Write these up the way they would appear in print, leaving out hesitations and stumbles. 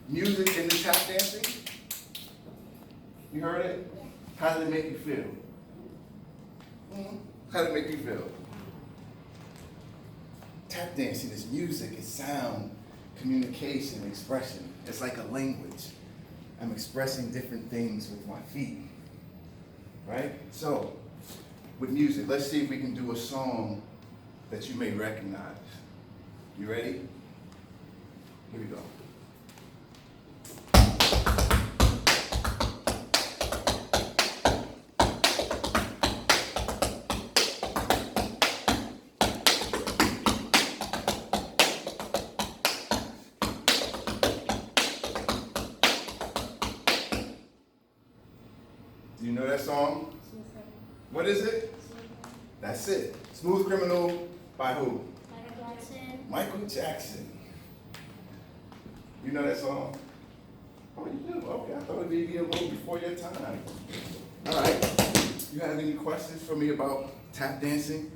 music in the tap dancing? You heard it? How did it make you feel? How did it make you feel? Tap dancing is music, it's sound, communication, expression. It's like a language. I'm expressing different things with my feet, right? So, with music, let's see if we can do a song that you may recognize. You ready? Here we go. Do you know that song? What is it? That's it. Smooth Criminal by who? Michael Jackson. You know that song? Oh, you do? Okay, I thought it would be a little before your time. All right. You have any questions for me about tap dancing?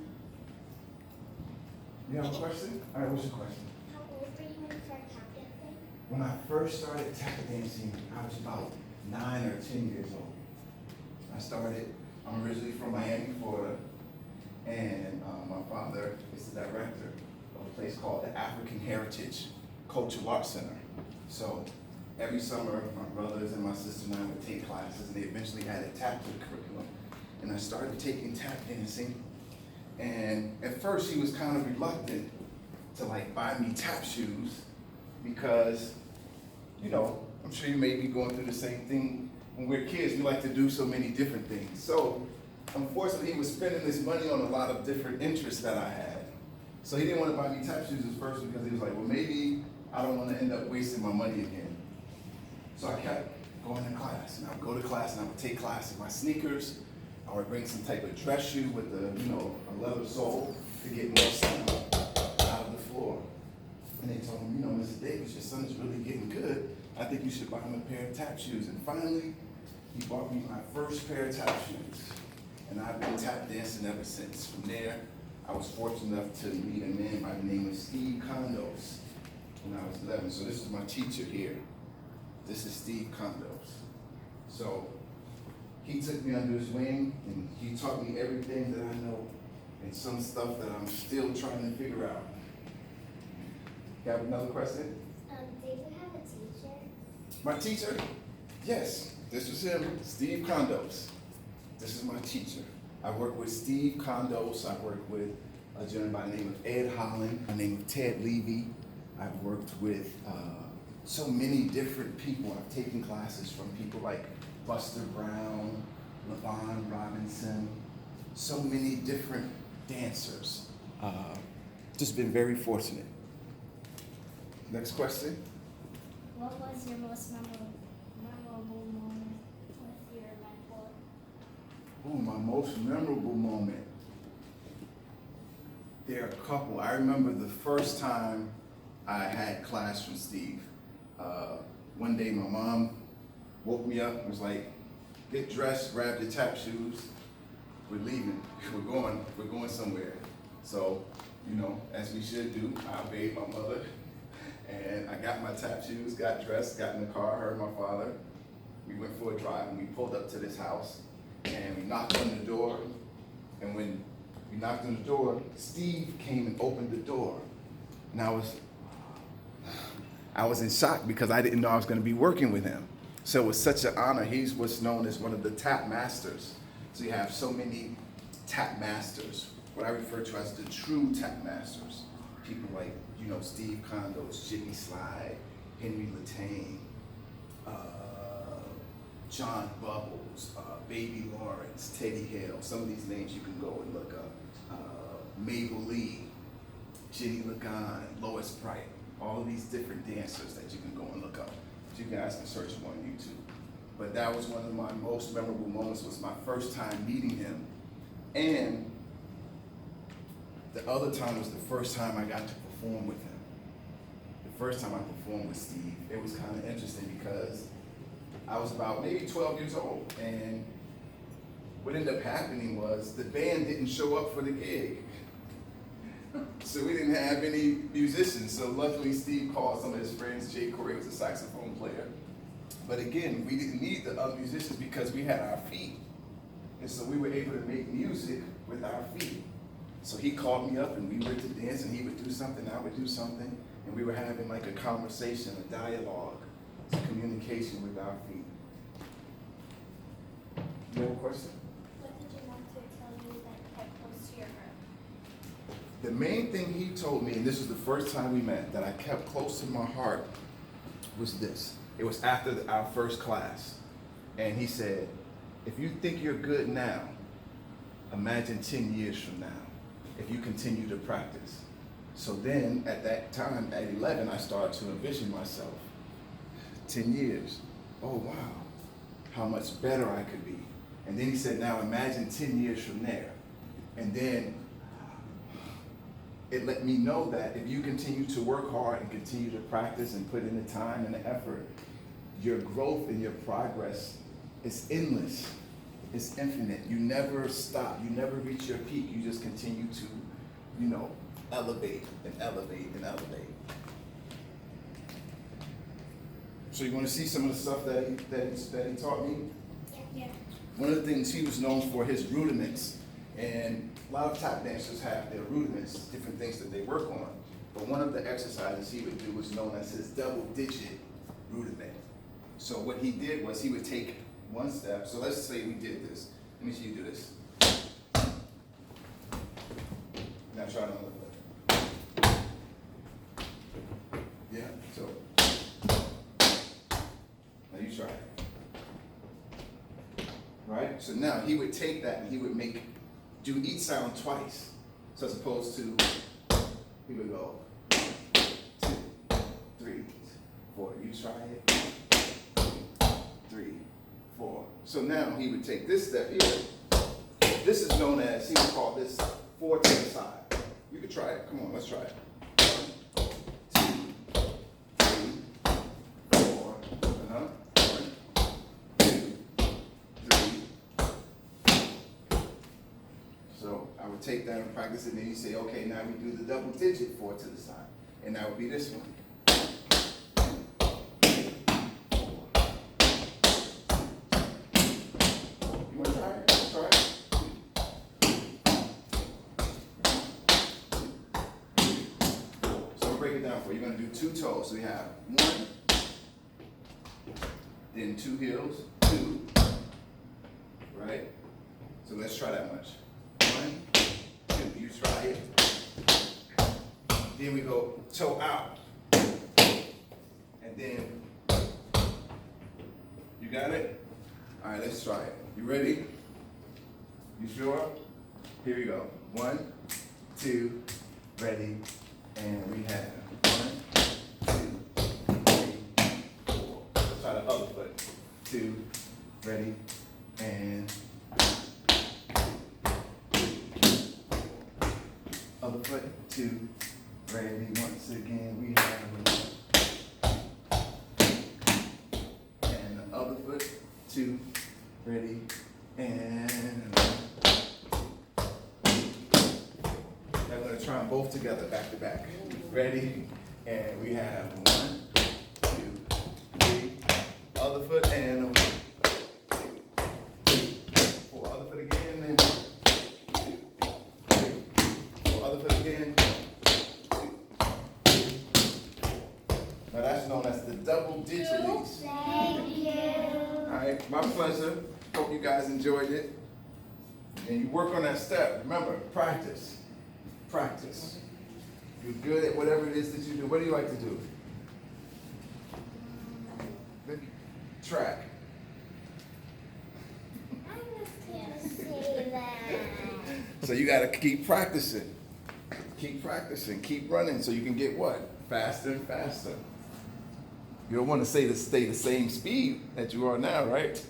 You have a question? All right, what's your question? How old were you when you started tap dancing? When I first started tap dancing, I was about 9 or 10 years old. I'm originally from Miami, Florida, and my father is the director of a place called the African Heritage Cultural Arts Center. So every summer, my brothers and my sister and I would take classes, and they eventually added tap to the curriculum. And I started taking tap dancing, and at first he was kind of reluctant to like buy me tap shoes because, you know, I'm sure you may be going through the same thing. When we're kids, we like to do so many different things. So, unfortunately, he was spending his money on a lot of different interests that I had. So he didn't want to buy me tap shoes at first because he was like, well, maybe I don't want to end up wasting my money again. So I kept going to class, and I would go to class, and I would take class in my sneakers. I would bring some type of dress shoe with a leather sole to get more sound out of the floor. And they told him, Mr. Davis, your son is really getting good. I think you should buy him a pair of tap shoes. And finally, he bought me my first pair of tap shoes. And I've been tap dancing ever since. From there, I was fortunate enough to meet a man by the name of Steve Condos when I was 11. So this is my teacher here. This is Steve Condos. So he took me under his wing, and he taught me everything that I know and some stuff that I'm still trying to figure out. You have another question? Did you have a teacher? My teacher? Yes, this was him, Steve Condos. This is my teacher. I work with Steve Condos. I work with a gentleman by the name of Ed Holland, by the name of Ted Levy. I've worked with so many different people. I've taken classes from people like Buster Brown, LaVon Robinson, so many different dancers. Just been very fortunate. Next question. What was your most memorable moment with your mentor? Oh, my most memorable moment. There are a couple. I remember the first time I had class from Steve. One day my mom woke me up and was like, get dressed, grab your tap shoes. We're leaving. We're going somewhere. So, as we should do, I obeyed my mother. And I got my tap shoes, got dressed, got in the car, her and my father. We went for a drive, and we pulled up to this house, and we knocked on the door. And when we knocked on the door, Steve came and opened the door. And I was in shock because I didn't know I was going to be working with him. So it was such an honor. He's what's known as one of the tap masters. So you have so many tap masters, what I refer to as the true tap masters. People like, Steve Condos, Jimmy Slide, Henry Latane, John Bubbles, Baby Lawrence, Teddy Hale. Some of these names you can go and look up. Mabel Lee, Jenny Lagan, Lois Bright. All of these different dancers that you can go and look up. You guys can search them on YouTube. But that was one of my most memorable moments, was my first time meeting him. And the other time was the first time I got to perform with him. The first time I performed with Steve, it was kind of interesting because I was about maybe 12 years old. And what ended up happening was the band didn't show up for the gig. So we didn't have any musicians. So luckily Steve called some of his friends. Jay Corey was a saxophone player. But again, we didn't need the other musicians because we had our feet. And so we were able to make music with our feet. So he called me up and we went to dance and he would do something, I would do something. And we were having like a conversation, a dialogue, a communication with our feet. You have a question? What did your mentor tell you that kept close to your heart? The main thing he told me, and this was the first time we met, that I kept close to my heart was this. It was after our first class. And he said, if you think you're good now, imagine 10 years from now, if you continue to practice. So then, at that time, at 11, I started to envision myself. 10 years. Oh, wow. How much better I could be. And then he said, now imagine 10 years from there. And then it let me know that if you continue to work hard and continue to practice and put in the time and the effort, your growth and your progress is endless. It's infinite. You never stop. You never reach your peak. You just continue to, elevate and elevate and elevate. So you want to see some of the stuff that he taught me? Yeah. One of the things he was known for, his rudiments, and a lot of tap dancers have their rudiments, different things that they work on. But one of the exercises he would do was known as his double-digit rudiment. So what he did was he would take one step. So let's say we did this. Let me see you do this. Now try it on the other foot. Yeah, so. Now you try it. Right? So now he would take that and he would do each sound twice. So as opposed to, he would go 1, 2, 3, 4. You try it. 3, 4. So now he would take this step here. This is known as, he would call this 4 to the side. You could try it. Come on, let's try it. 1, 2, 3, 4. 1, 2, 3. So I would take that and practice it, and then you say, okay, now we do the double digit 4 to the side. And that would be this one. You're going to do 2 toes. So we have 1, then 2 heels, 2, right? So let's try that much. 1, 2, you try it. Then we go toe out. And then, you got it? All right, let's try it. You ready? You sure? Here we go. 1, 2, ready, and we have 1, 2, 3, 4. Let's try the other foot. 2, ready, and other foot. 2, ready. Once again, we have and the other foot. 2, ready, and now we're going to try them both together, back to back. Ready, and we have 1, 2, 3. Other foot, and 1, 2, 3, 4. Other foot again, and 1, 2, 3, 4. Other foot again. 2, 3, 4. Now that's known as the double digit leads. Thank you. All right, my pleasure. Hope you guys enjoyed it. And you work on that step. Remember, practice. Practice. You're good at whatever it is that you do. What do you like to do? Track. I was going to say that. So you got to keep practicing. Keep practicing. Keep running so you can get what? Faster and faster. You don't want to stay the same speed that you are now, right?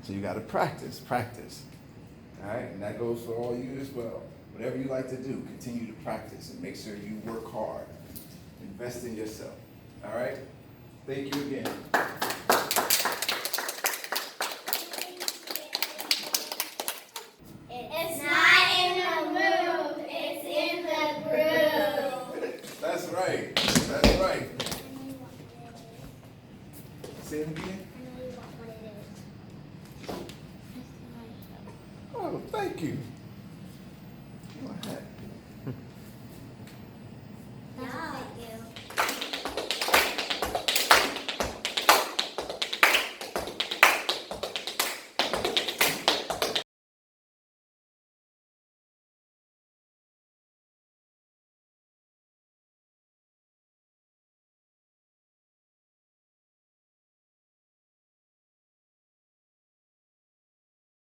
So you got to practice. Practice. All right? And that goes for all you as well. Whatever you like to do, continue to practice and make sure you work hard. Invest in yourself. All right? Thank you again. It's not in the room, it's in the group. Say it again. I know you want what it is. Oh, thank you.